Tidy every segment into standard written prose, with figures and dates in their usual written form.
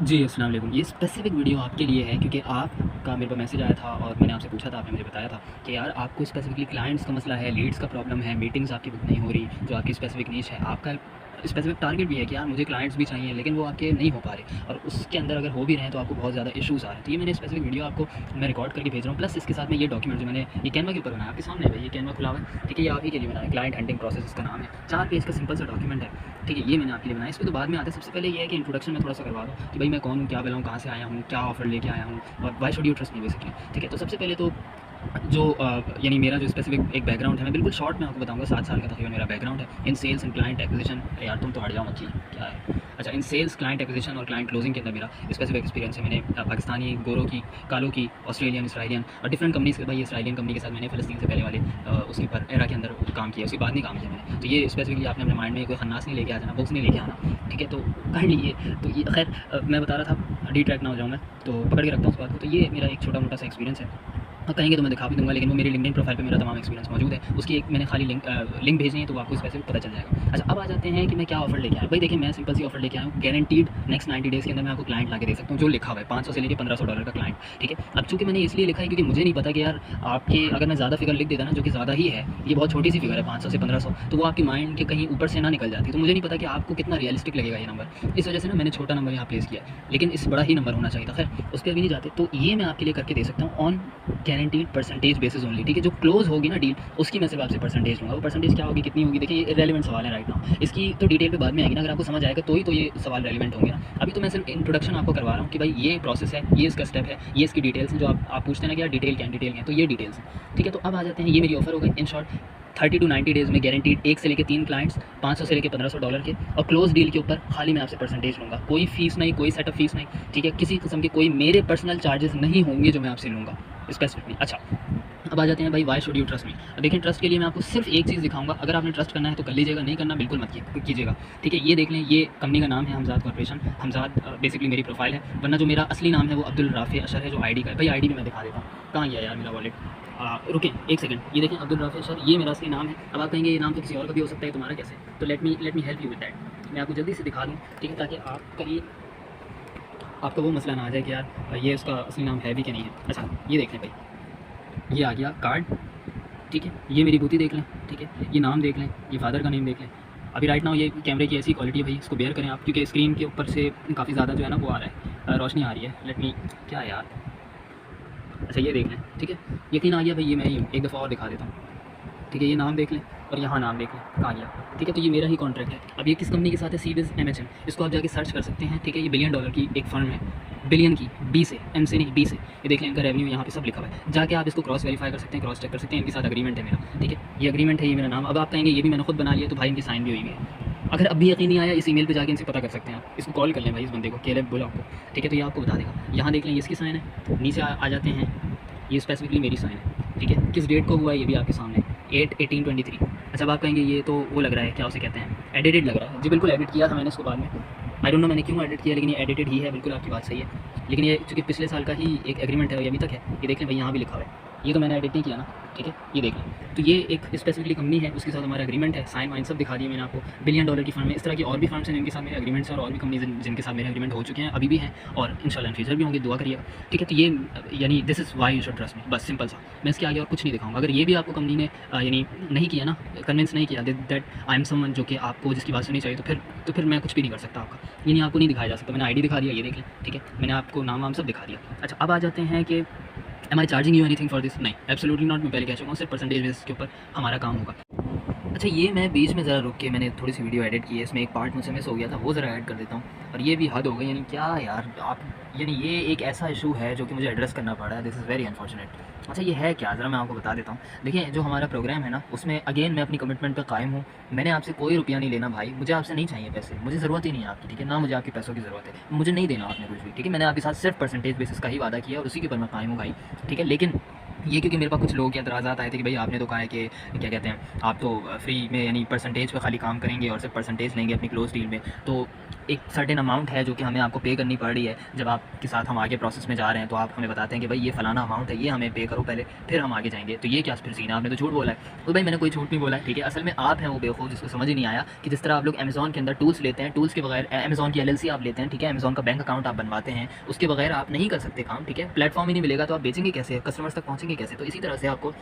जी, अस्सलाम वालेकुम। ये स्पेसिफ़िक वीडियो आपके लिए है क्योंकि आपका मेरे पास मैसेज आया था और मैंने आपसे पूछा था, आपने मुझे बताया था कि यार आपको स्पेसिफ़िकली क्लाइंट्स का मसला है, लीड्स का प्रॉब्लम है, मीटिंग्स आपकी बुक नहीं हो रही, जो आपकी स्पेसिफ़िक नीश है। आपका स्पेसिफ़िक टारगेट भी है कि यार मुझे क्लाइंट्स भी चाहिए लेकिन वो आपके नहीं हो पा रहे और उसके अंदर अगर हो भी रहे हैं तो आपको बहुत ज़्यादा इश्यूज़ आ रहे हैं। तो ये मैंने स्पेसिफ़िक वीडियो आपको मैं रिकॉर्ड करके भेज रहा हूँ, प्लस इसके साथ में ये डॉक्यूमेंट जो मैंने ये कैनवा के ऊपर बनाया, आपके सामने है भाई, ये कैनवा खुला हुआ है, ठीक है? ये आप ही के लिए बनाया है, क्लाइंट हंटिंग प्रोसेस इसका नाम है। 4 पेज का सिंपल सा डॉक्यूमेंट है, ठीक है? ये मैंने आपके लिए बनाया। इस पे तो बाद में आते हैं, सबसे पहले ये है कि इंट्रोडक्शन में थोड़ा-सा करवा दूँ कि भाई मैं कौन हूँ, क्या बिलोंग, कहाँ से आया हूँ, क्या ऑफ़र लेके आया हूँ और why should you trust me basically, ठीक है? तो सबसे पहले तो जो यानी मेरा जो स्पेसिफिक एक बैकग्राउंड है, मैं बिल्कुल शॉर्ट में आपको बताऊँगा। 7 साल का तकरीबन मेरा बैकग्राउंड है इन सेल्स एंड क्लाइंट एक्विजिशन। यार तुम तो हट जाओ मक्खी, क्या है? अच्छा, इन सेल्स, क्लाइंट एक्विजिशन और क्लाइंट क्लोजिंग के अंदर मेरा स्पेसिफिक एक्सपीरियंस है। मैंने पाकिस्तानी, गोरों की, कालों की, ऑस्ट्रेलियन, इसराइलियन और डिफरेंट कंपनीज़ के, भाई इसराइलियन कंपनी के साथ मैंने फ़लस्तीन से पहले वाले उसके ऊपर एरा के अंदर काम किया, उसके बाद नहीं काम किया मैंने। तो ये स्पेसिफिकली आपने अपने माइंड में कोई खन्नास नहीं लेके आ जाना, बुक्स नहीं लेके आना, ठीक है? तो कर लीजिए। तो ये खैर मैं बता रहा था, डिट्रैक्ट ना हो जाऊँ मैं, तो पकड़ के रखता हूँ उस बात को। तो ये मेरा एक छोटा-मोटा सा एक्सपीरियंस है। कहेंगे तो मैं दिखा भी दूँगा, लेकिन वो मेरी लिंक्डइन प्रोफाइल पे मेरा तमाम एक्सपीरियंस मौजूद है। उसकी एक मैंने खाली लिंक भेजनी है तो वो आपको स्पेसिफिक पता चल जाएगा। अच्छा, अब आ जाते हैं कि मैं क्या ऑफ़र लेके आया हूँ। भाई देखिए, मैं सिंपल सी ऑफ़र लेके आया हूँ, गारंटीड नेक्स्ट 90 डेज़ के अंदर मैं आपको क्लाइंट लाके दे सकता हूँ, जो लिखा हुआ है 500 से लेके $1500 का क्लाइंट, ठीक है? अब चूँकि मैंने इसलिए लिखा है क्योंकि मुझे नहीं पता कि यार आपके, अगर मैं ज़्यादा फिगर लिख देता ना, जो कि ज़्यादा ही है, ये बहुत छोटी सी फिगर है 500 से 1500, तो वो आपकी माइंड के कहीं ऊपर से ना निकल जाती। तो मुझे नहीं पता कि आपको कितना रियलिस्टिक लगेगा ये नंबर। इस वजह से ना मैंने छोटा नंबर यहाँ प्लेस किया है, लेकिन इस बड़ा ही नंबर होना चाहिए था। खैर, उस पे अभी नहीं जाते। तो ये मैं आपके लिए करके दे सकता हूँ on guaranteed percentage basis only, ठीक है? जो क्लोज़ होगी ना डील, उसकी मैं सिर्फ आपसे परसेंटेज लूँगा। वो परसेंटेज क्या होगी, कितनी होगी, देखिए ये इर्रेलेवेंट सवाल है राइट नाउ। इसकी तो डिटेल पे बाद में आएगी ना, अगर आपको समझ आएगा तो ही तो ये सवाल रेलेवेंट होंगे ना। अभी तो मैं सिर्फ इंट्रोडक्शन आपको करवा रहा हूँ कि भाई ये प्रोसेस है, ये इसका स्टेप है, ये इसकी डिटेल्स हैं। जो आप पूछते हैं ना कि यार डिटेल क्या है, डिटेल क्या है, तो ये डिटेल्स हैं, ठीक है? तो अब आ जाते हैं, ये मेरी ऑफर हो गई इन शॉर्ट 30 टू 90 डेज़ में गारंटीड 1 से लेके 3 क्लाइंट्स, 500 से लेके $1500 के, और क्लोज डील के ऊपर खाली मैं आपसे परसेंटेज लूँगा। कोई फीस नहीं, कोई सेटअप फीस नहीं, ठीक है? किसी किस्म के कोई मेरे पर्सनल चार्जेस नहीं होंगे जो मैं आपसे लूँगा स्पेसिफिकली। अच्छा, अब आ जाते हैं भाई, why should you trust me. देखिए, ट्रस्ट के लिए मैं आपको सिर्फ एक चीज़ दिखाऊंगा। अगर आपने ट्रस्ट करना है तो कर लीजिएगा, नहीं करना बिल्कुल मत कीजिएगा, ठीक है? ये देख लें, ये कंपनी का नाम है हमजाद कॉर्पोरेशन। हमजाद बेसिकली मेरी प्रोफाइल है, वरना जो मेरा असली नाम है वो अब्दुल राफ़ी अशर है, जो आईडी का है। भाई आईडी भी मैं दिखा देता हूँ, कहाँ गया यार मेरा वॉलेट? रुकें एक सेकंड, ये देखें अब्दुल राफ़ी अशर, ये मेरा असली नाम है। अब आप कहेंगे ये नाम तो किसी और का भी हो सकता है, तुम्हारा कैसे? तो let me help you with that. मैं आपको जल्दी से दिखा दूँ, ठीक है? ताकि आप कहीं आपका वो मसला ना आ जाए कि यार ये उसका असली नाम है भी कि नहीं है। अच्छा, ये देख लें भाई, ये आ गया कार्ड, ठीक है? ये मेरी बूती देख लें, ठीक है? ये नाम देख लें, ये फादर का नेम देख लें। अभी राइट नाउ ये कैमरे की ऐसी क्वालिटी है भाई, इसको बेयर करें आप, क्योंकि स्क्रीन के ऊपर से काफ़ी ज़्यादा जो है ना वो आ रहा है, रोशनी आ रही है। लेट मी, क्या यार, अच्छा ये देख लें, ठीक है? यकीन आ गया भाई, ये मैं ही हूँ। एक दफ़ा और दिखा देता हूँ, ठीक है? ये नाम देख लें और यहाँ नाम देख लें, कहाँ गया, ठीक है? तो ये मेरा ही कॉन्ट्रैक्ट है। अब ये किस कंपनी के साथ है? सीविज़ एमएचएम। इसको आप जाके सर्च कर सकते हैं, ठीक है? ये $1 बिलियन की एक फर्म है, बिलियन की, बी से, एम से नहीं, बी से। ये देख लें, इनका रेवेन्यू यहाँ पे सब लिखा हुआ है। जाके आप इसको क्रॉस वेरीफाई कर सकते हैं, क्रॉस चेक कर सकते हैं। इनके साथ एग्रीमेंट है मेरा, ठीक है? ये एग्रीमेंट है, ये मेरा नाम। अब आप कहेंगे ये भी मैंने खुद बना लिया, तो भाई इनकी साइन भी हुई है। अगर अब भी यकीन नहीं आया, इस ईमेल पे जाके इनसे पता कर सकते हैं आप। इसको कॉल कर लें भाई, इस बंदे को, केलेब बोला आपको, ठीक है? तो ये आपको बता देगा। यहाँ देख लें, ये इसकी साइन है। नीचे आ जाते हैं, ये स्पेसिफिकली मेरी साइन है, ठीक है? किस डेट को हुआ है ये भी आपके सामने, 8/18/23। अच्छा, अब आप कहेंगे ये तो वो लग रहा है, क्या उसे कहते हैं, एडिटेड लग रहा है। जी बिल्कुल, एडिट किया था मैंने इसको बाद में। आई डोंट नो मैंने क्यों एडिट किया, लेकिन ये एडिटेड ही है, बिल्कुल आपकी बात सही है। लेकिन ये चूँकि पिछले साल का ही एक एग्रीमेंट है और ये अभी तक है। ये देख लें भाई, यहाँ भी लिखा हुआ है। ये तो मैंने एडिट नहीं किया ना, ठीक है? ये देख लें। तो ये एक स्पेसिफिकली कंपनी है, उसके साथ हमारा एग्रीमेंट है, साइन वाइन सब दिखा दिए मैंने आपको। $1 बिलियन की फर्म है। इस तरह की और भी फर्म्स हैं जिनके साथ मेरे एग्रीमेंट्स हैं, और भी कंपनीज़ जिनके साथ मेरे एग्रीमेंट हो चुके हैं, अभी भी हैं, और इंशाल्लाह इन फ्यूचर भी होंगे, दुआ करिएगा, ठीक है? तो ये यानी this is why you should trust me, बस सिंपल सा। मैं इसके आगे और कुछ नहीं दिखाऊंगा। अगर ये भी आपको कंपनी ने यानी नहीं किया ना, कन्विंस नहीं किया दैट आई एम समवन जो कि आपको जिसकी बात सुननी चाहिए, तो फिर मैं कुछ भी नहीं कर सकता आपका। यानी आपको नहीं दिखाया जा सकता। मैंने आईडी दिखा दिया, ये देख लें, ठीक है? मैंने आपको नाम वाम सब दिखा दिया। अच्छा, अब आ जाते हैं कि am I charging you anything for this? नहीं, एब्सोल्युटली नॉट। मैं पहले कह चुका हूँ, सिर्फ परसेंटेज बेसिस के ऊपर हमारा काम होगा। अच्छा, ये मैं बीच में ज़रा रुक के मैंने थोड़ी सी वीडियो एडिट की है, इसमें एक पार्ट मुझसे मिस हो गया था, वो ज़रा ऐड कर देता हूँ। और ये भी हद हो गई, यानी क्या यार आप, यानी ये एक ऐसा इशू है जो कि मुझे एड्रेस करना पड़ रहा है। This is very unfortunate. अच्छा, ये है क्या, ज़रा मैं आपको बता देता हूँ। देखिए, जो हमारा प्रोग्राम है ना, उसमें अगेन मैं अपनी कमिटमेंट पे कायम हूँ। मैंने आपसे कोई रुपया नहीं लेना भाई, मुझे आपसे नहीं चाहिए पैसे, मुझे ज़रूरत ही नहीं है आपकी, ठीक है? ना मुझे आपके पैसों की ज़रूरत है, मुझे नहीं देना आपने कुछ भी, ठीक है? मैंने आपके साथ सिर्फ परसेंटेज बेसिस का ही वादा किया और उसी के ऊपर मैं कायम हूँ भाई, ठीक है? लेकिन ये क्योंकि मेरे पास कुछ लोगों के एतराज़ात आए थे कि भाई आपने तो कहा है कि क्या कहते हैं, आप तो फ्री में यानी परसेंटेज पे खाली काम करेंगे और सिर्फ परसेंटेज लेंगे अपनी क्लोज डील में। तो एक सर्टेन अमाउंट है जो कि हमें आपको पे करनी पड़ रही है। जब आपके साथ हम आगे प्रोसेस में जा रहे हैं तो आप हमें बताते हैं कि भाई ये फलाना अमाउंट है, ये हमें पे करो पहले, फिर हम आगे जाएंगे। तो ये क्या फिर सीन है, आपने तो झूठ बोला है। तो भाई मैंने कोई झूठ नहीं बोला है, ठीक है। असल में आप हैं वो बेवकूफ़ जिसको समझ ही नहीं आया कि जिस तरह आप लोग अमेज़ॉन के अंदर टूल्स लेते हैं, टूल्स के बगैर अमेज़ॉन की एलएलसी आप लेते हैं, ठीक है, अमेज़ॉन का बैंक अकाउंट आप बनवाते हैं, उसके बगैर आप नहीं कर सकते काम, ठीक है। प्लेटफॉर्म ही नहीं मिलेगा तो आप बेचेंगे कैसे, कस्टमर्स तक पहुँचेंगे कैसे। तो इसी तरह से आपको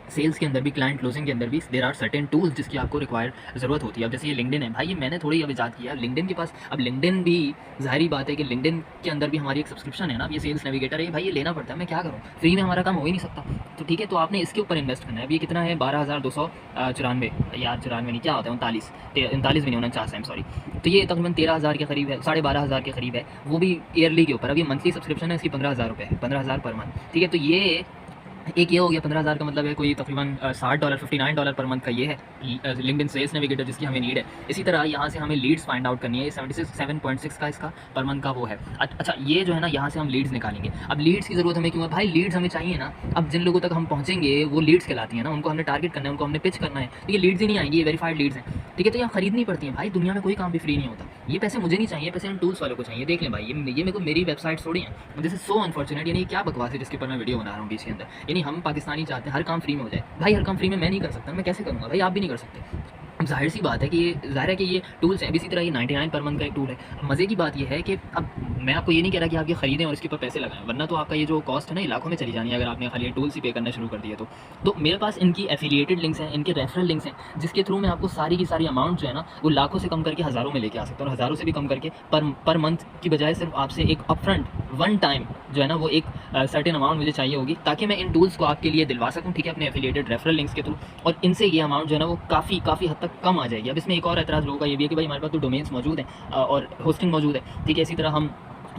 सेल्स के अंदर भी, क्लाइंट क्लोजिंग के अंदर भी देयर आर सर्टेन टूल्स जिसकी आपको रिक्वायर ज़रूरत होती है। अब जैसे ये लिंक्डइन है भाई, ये मैंने थोड़ी अब इजाद किया, लिंक्डइन के पास अब लिंक्डइन भी ज़ाहिरी बात है कि लिंक्डइन के अंदर भी हमारी एक सब्सक्रिप्शन है ना, ये सेल्स नेविगेटर है भाई, ये लेना पड़ता है, मैं क्या करूँ, फ्री में हमारा काम हो ही नहीं सकता। तो ठीक है, तो आपने इसके ऊपर इन्वेस्ट करना है। अब ये कितना है, 12,294 यार, 94 नहीं क्या होता है, 39 भी नहीं, 49 है, सॉरी। तो ये तकरीबन 13,000 के करीब है, 12,500 के करीब है, वो भी ईयरली के ऊपर। अब ये मंथली सब्सक्रिप्शन है, इसकी 15,000 रुपये है, 15,000 पर मंथ, ठीक है। तो ये एक ये हो गया 15,000 का मतलब है कोई तकरीबन $60 $59 पर मंथ का ये है लिंक्डइन सेल्स नेविगेटर जिसकी हमें नीड है। इसी तरह यहाँ से हमें लीड्स फाइंड आउट करनी है, ये 7.6 का इसका पर मंथ का वो है। अच्छा ये जो है ना, यहाँ से हम लीड्स निकालेंगे। अब लीड्स की ज़रूरत हमें क्यों है भाई, लीड्स हमें चाहिए ना। अब जिन लोगों तक हम पहुँचेंगे वो लीड्स कहलाती हैं ना, उनको हमने टारगेट करना है, उनको हमने पिच करना है। तो ये लीड्स ही नहीं आएंगी, ये वेरीफाइड लीड्स हैं, ठीक है। तो यहाँ खरीदनी पड़ती है भाई, दुनिया में कोई काम भी फ्री नहीं होता। ये पैसे मुझे नहीं चाहिए, पैसे इन टूल्स वालों को चाहिए। देख लें भाई, ये मेरे को मेरी वेबसाइट थोड़ी है। दिस इज सो अनफॉर्चुनेट, यानी क्या बकवास है जिसके ऊपर मैं वीडियो बना रहा हूँ बीच के अंदर। यानी हम पाकिस्तानी चाहते हैं हर काम फ्री में हो जाए, भाई हर काम फ्री में मैं नहीं कर सकता, मैं कैसे करूँगा भाई, आप भी नहीं कर सकते। अब जाहिर सी बात है कि ये ज़ाहिर है कि ये टूल्स हैं। इसी तरह ये 99 पर मंथ का एक टूल है। मज़े की बात ये है कि अब मैं आपको ये नहीं कह रहा कि आप ये ख़रीदें और इसके ऊपर पैसे लगाएं, वरना तो आपका ये जो कॉस्ट है ना लाखों में चली जानी है अगर आपने खाली टूल्स ही पे करना शुरू कर दिया तो मेरे पास इनकी एफिलिएटेड लिंक्स हैं, इनके रेफरल लिंक्स हैं, जिसके थ्रू मैं आपको सारी की सारी अमाउंट जो है ना वो लाखों से कम करके हज़ारों में लेके आ सकता हूँ, और हज़ारों से भी कम करके पर मंथ की बजाय सिर्फ आपसे एक अपफ्रंट वन टाइम जो है ना वो एक सर्टेन अमाउंट मुझे चाहिए होगी, ताकि मैं इन टूल्स को आपके लिए दिलवा सकूँ, ठीक है, अपने एफिलिएटेड रेफरल लिंक्स के थ्रू। और इनसे ये अमाउंट जो है ना वो काफ़ी हद तक कम आ जाएगी। अब इसमें एक और एतराज़ लोगों का ये भी है कि भाई हमारे पास तो डोमेन्स मौजूद हैं और होस्टिंग मौजूद है, ठीक है, इसी तरह हम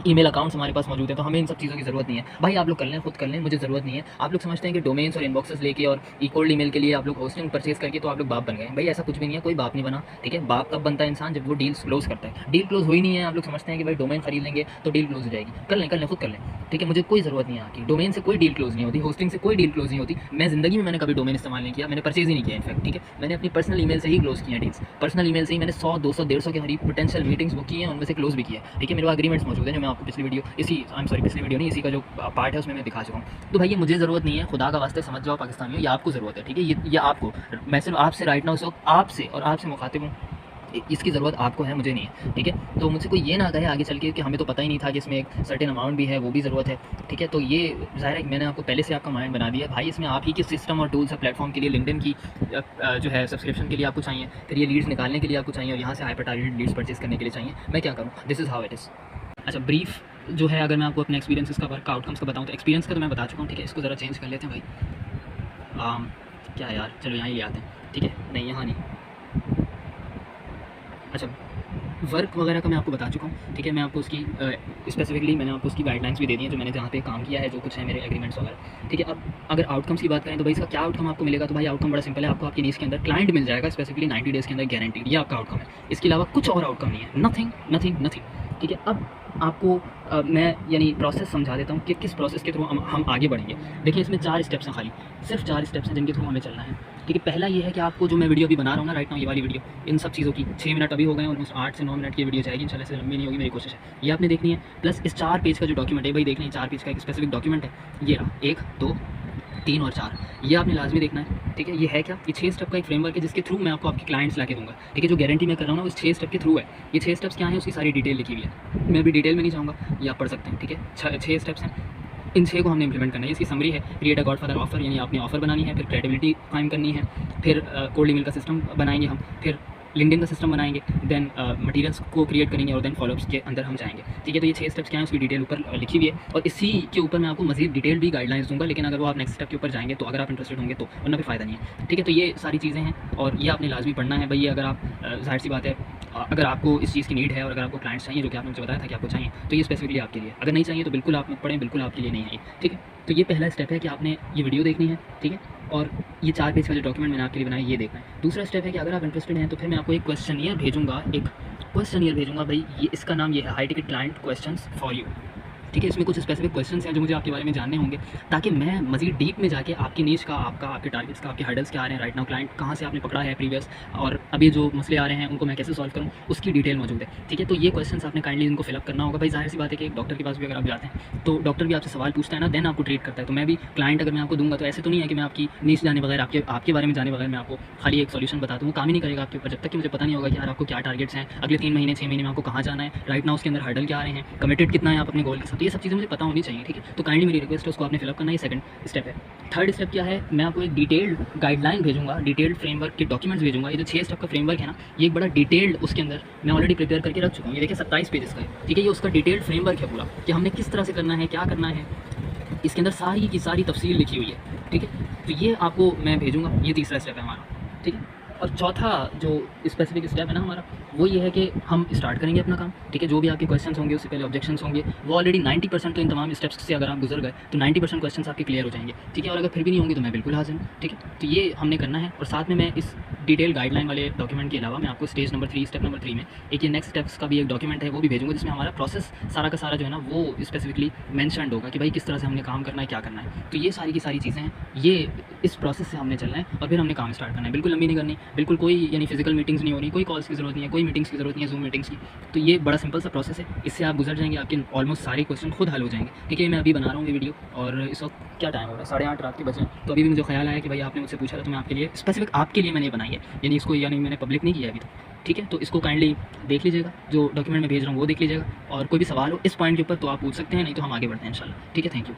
ईमेल अकाउंट्स हमारे पास मौजूद है, तो हमें इन सब चीज़ों की ज़रूरत नहीं है। भाई आप लोग कर लें, खुद कर लें, मुझे ज़रूरत नहीं है। आप लोग समझते हैं कि डोमेन्स और इनबॉक्सेस लेके और कोल्ड ईमेल के लिए आप लोग होस्टिंग परचेज करके तो आप लोग बाप बन गए। भाई ऐसा कुछ भी नहीं है, कोई बाप नहीं बना, ठीक है। बाप कब बनता है इंसान, जब वो डील्स क्लोज करता है। डील क्लोज हुई नहीं है, आप लोग समझते हैं कि भाई डोमेन खरीद लेंगे तो डील क्लोज हो जाएगी। कर लें, खुद कर लें, ठीक है। मुझे कोई ज़रूरत नहीं है आपकी, डोमेन से कोई डील क्लोज नहीं होती, होस्टिंग से कोई डील क्लोज नहीं होती। मैं ज़िंदगी में मैंने कभी डोमेन इस्तेमाल नहीं किया, मैंने परचेज ही नहीं किया इनफैक्ट, ठीक है। मैंने अपनी पर्सनल ईमेल से ही क्लोज किया डील्स, पर्सनल ईमेल से ही मैंने 100 200 150 के करीब पोटेंशियल मीटिंग्स बुक की हैं, उनमें से क्लोज भी किया है, ठीक है। मेरे पास एग्रीमेंट्स मौजूद हैं जो मैं आपको पिछली वीडियो पिछली वीडियो नहीं, इसी का जो पार्ट है उसमें मैं दिखा चुका हूँ। तो भाई ये मुझे ज़रूरत नहीं है, खुदा का वास्ते समझ जाओ पाकिस्तानियों, ये आपको ज़रूरत है, ठीक है। ये आपको, मैं सिर्फ आपसे राइट नाउ उस वक्त आपसे मुखातिब हूँ, इसकी ज़रूरत आपको है, मुझे नहीं है, ठीक है। तो मुझसे कोई ये ना कहे आगे चल के कि हमें तो पता ही नहीं था कि इसमें एक सर्टेन अमाउंट भी है, वो भी ज़रूरत है, ठीक है। तो ये ज़ाहिर है मैंने आपको पहले से आपका माइंड बना दिया भाई, इसमें आप ही के सिस्टम और टूल्स है प्लेटफॉर्म के लिए, लिंक्डइन की जो है सब्सक्रिप्शन के लिए आपको चाहिए, फिर ये लीड्स निकालने के लिए आपको चाहिए, और यहाँ से हाइपर टारगेटेड लीड्स परचेज करने के लिए चाहिए। मैं क्या करूँ, this is how it is. अच्छा ब्रीफ जो है, अगर मैं आपको अपने एक्सपीरियंसेस का वर्क आउटकम्स का बताऊँ तो एक्सपीरियंस का तो मैं बता चुका हूँ, ठीक है। इसको ज़रा चेंज कर लेते हैं भाई, क्या यार, चलो यहाँ ही ले आते हैं, ठीक है। नहीं यहाँ नहीं, अच्छा वर्क वगैरह का मैं आपको बता चुका हूँ, ठीक है। मैं आपको उसकी स्पेसिफिकली मैंने आपको उसकी गाइडलाइंस भी दे दी हैं, जो मैंने जहाँ पे काम किया है, जो कुछ है मेरे एग्रीमेंट्स वगैरह, ठीक है। अब अगर आउटकम्स की बात करें तो भाई इसका क्या आउटकम आपको मिलेगा, तो भाई आउटकम बड़ा सिंपल है, आपको आपकी नीश के अंदर क्लाइंट मिल जाएगा स्पेसिफिकली 90 डेज़ के अंदर गारंटीड, ये आपका आउटकम है। इसके अलावा कुछ और आउटकम नहीं है, नथिंग, ठीक है। अब आपको मैं यानी प्रोसेस समझा देता हूँ कि किस प्रोसेस के थ्रू हम आगे बढ़ेंगे। देखिए इसमें 4 स्टेप्स हैं, खाली सिर्फ 4 स्टेप्स हैं जिनके थ्रू हमें चलना है, ठीक है। पहला ये है कि आपको जो मैं वीडियो अभी बना रहा हूँ ना राइट नाउ, ये वाली वीडियो, इन सब चीज़ों की 6 मिनट अभी हो गए, ऑलमोस्ट 8 से 9 मिनट की वीडियो जाएगी इंशाल्लाह, से लंबी नहीं होगी, मेरी कोशिश है। ये आपने देखनी है, प्लस इस 4 पेज का जो डॉक्यूमेंट है भाई, देख लें 4 पेज का एक स्पेसिफिक डॉक्यूमेंट है, ये रहा 1 2 3 और 4, ये आपने लाजमी देखना है, ठीक है। ये है क्या, ये 6 स्टेप का एक फ्रेमवर्क है जिसके थ्रू मैं आपको आपके क्लाइंट्स ला के दूँगा, ठीक है। जो गारंटी मैं कर रहा हूँ ना उस 6 स्टेप के थ्रू है। ये 6 स्टेप्स क्या हैं उसकी सारी डिटेल लिखी हुई है, मैं अभी डिटेल में नहीं जाऊँगा, ये आप पढ़ सकते हैं, ठीक है। 6 स्टेप्स हैं, इन 6 को हमने इंप्लीमेंट करना है। इसकी समरी है, क्रिएट अ गॉडफादर ऑफर, यानी आपने ऑफर बनानी है, फिर क्रेडिबिलिटी कायम करनी है, फिर कोल्ड ईमेल का सिस्टम बनाएंगे हम, फिर लिंक्डइन का सिस्टम बनाएंगे, देन मटेरियल्स को क्रिएट करेंगे, और देन फॉलोअप्स के अंदर हम जाएंगे, ठीक है। तो ये 6 स्टेप्स क्या हैं उसकी डिटेल ऊपर लिखी हुई है, और इसी के ऊपर मैं आपको मजीद डिटेल भी गाइडलाइंस दूंगा, लेकिन अगर वो आप नेक्स्ट स्टेप के ऊपर जाएंगे तो अगर आप इंटरेस्टेड होंगे तो, वरना फिर फ़ायदा नहीं है, ठीक है। तो ये सारी चीज़ें हैं और ये आपने लाजमी पढ़ना है भाई। अगर आप जाहिर सी बात है अगर आपको इस चीज़ की नीड है और अगर आपको क्लाइंट्स चाहिए, जो कि आपने मुझे बताया था कि आपको चाहिए, तो ये स्पेसिफिकली आपके लिए, अगर नहीं चाहिए तो बिल्कुल आप मत पढ़ें, बिल्कुल आपके लिए नहीं है, ठीक है। तो ये पहला स्टेप है कि आपने ये वीडियो देखनी है, ठीक है, और ये 4 पेज का जो डॉक्यूमेंट मैंने आपके लिए बनाया ये देखना है। दूसरा स्टेप है कि अगर आप इंटरेस्टेड हैं तो फिर मैं आपको एक क्वेश्चनियर भेजूँगा भाई, ये इसका नाम ये है, high ticket client questions for you, ठीक है, इसमें कुछ स्पेसिफिक क्वेश्चंस हैं जो मुझे आपके बारे में जानने होंगे, ताकि मैं मज़ीद डीप में जाके आपकी नीश का, आपके टारगेट्स का, आपके हर्डल्स क्या आ रहे हैं राइट नाउ, क्लाइंट कहाँ से आपने पकड़ा है प्रीवियस, और अभी जो मसले आ रहे हैं उनको मैं कैसे सॉल्व करूँ, उसकी डिटेल मौजूद है। ठीक है, तो ये क्वेश्चंस आपने काइंडली इनको फिलअप करना होगा। भाई जाहिर सी बात है कि एक डॉक्टर के पास भी अगर आप जाते हैं तो डॉक्टर भी आपसे सवाल पूछता है ना, देन आपको ट्रीट करता है। तो मैं भी क्लाइंट अगर मैं आपको दूंगा तो ऐसे तो नहीं है कि मैं आपकी नीश जाने बगैर, आपके बारे में जाने बगैर मैं आपको खाली एक सॉल्यूशन बता दूँ, वो काम ही नहीं करेगा आपके ऊपर जब तक कि मुझे पता नहीं होगा कि यार आपको क्या टारगेट्स हैं, अगले 3 महीने 6 महीने में आपको कहाँ जाना है, राइट नाउ उसके अंदर हर्डल क्या आ रहे हैं, कमिटेड कितना है आप अपने गोल के साथ। तो ये सब चीज़ें मुझे पता होनी चाहिए। ठीक है, तो काइंडली मेरी रिक्वेस्ट है उसको आपने फिलअप करना। ये सेकंड स्टेप है। थर्ड स्टेप क्या है, मैं आपको एक डिटेल्ड गाइडलाइन भेजूंगा, डिटेल्ड फ्रेमवर्क के डॉक्यूमेंट्स भेजूंगा। ये जो 6 स्टेप का फ्रेमवर्क है ना, ये एक बड़ा डिटेल्ड उसके अंदर मैं ऑलरेडी प्रिपेयर करके रख चुका हूँ। ये देखिए 27 पेजेस का है। ठीक है, ये उसका डिटेल्ड फ्रेमवर्क है पूरा कि हमने किस तरह से करना है, क्या करना है, इसके अंदर सारी की सारी तफसील लिखी हुई है। ठीक है, तो ये आपको मैं भेजूँगा। ये तीसरा स्टेप है हमारा। ठीक है, और चौथा जो स्पेसिफिक स्टेप है ना हमारा, वो ये है कि हम स्टार्ट करेंगे अपना काम। ठीक है, जो भी आपके क्वेश्चंस होंगे, उससे पहले ऑब्जेक्शंस होंगे, वो ऑलरेडी 90% तो इन तमाम स्टेप्स से अगर आप गुजर गए तो 90% क्वेश्चंस आपके क्लियर हो जाएंगे। ठीक है, और अगर फिर भी नहीं होंगे तो मैं बिल्कुल हाजिर हूँ। ठीक है, तो ये हमने करना है। और साथ में मैं इस डिटेल गाइडलाइन वाले डॉक्यूमेंट के अलावा मैं आपको स्टेप नंबर 3 में एक ये नेक्स्ट स्टेप्स का भी एक डॉक्यूमेंट है, वो भी भेजूँगा, जिसमें हमारा प्रोसेस सारा का सारा जो है ना वो स्पेसिफिकली मैंशनड होगा कि भाई किस तरह से हमने काम करना है, क्या करना है। तो ये सारी की सारी चीज़ें हैं, ये इस प्रोसेस से हमने चलना है और फिर हमने काम स्टार्ट करना है। बिल्कुल लंबी नहीं करनी, बिल्कुल कोई यानी फिजिकल मीटिंग्स नहीं हो रही, कोई कॉल्स की ज़रूरत नहीं है, कोई मीटिंग्स की ज़रूरत नहीं है, जूम मीटिंग्स की। तो ये बड़ा सिंपल सा प्रोसेस है, इससे आप गुजर जाएंगे, आपके ऑलमोस्ट सारे क्वेश्चन खुद हल हो जाएंगे। ठीक है, मैं अभी बना रहा हूँ ये वीडियो और इस वक्त क्या टाइम हो रहा है, 8:30 रात के बजे। तो अभी भी मुझे ख्याल आया कि भाई आपने मुझसे पूछा था तो मैं आपके लिए स्पेसिफिक आपके लिए मैंने ये बनाई है, यानी इसको यानी मैंने पब्लिक नहीं किया अभी तक। ठीक है, तो इसको काइंडली देख लीजिएगा, जो डॉक्यूमेंट मैं भेज रहा हूँ वो देख लीजिएगा, और कोई भी सवाल हो इस पॉइंट के ऊपर तो आप पूछ सकते हैं, नहीं तो हम आगे बढ़ते हैं इंशाल्लाह। ठीक है, थैंक यू।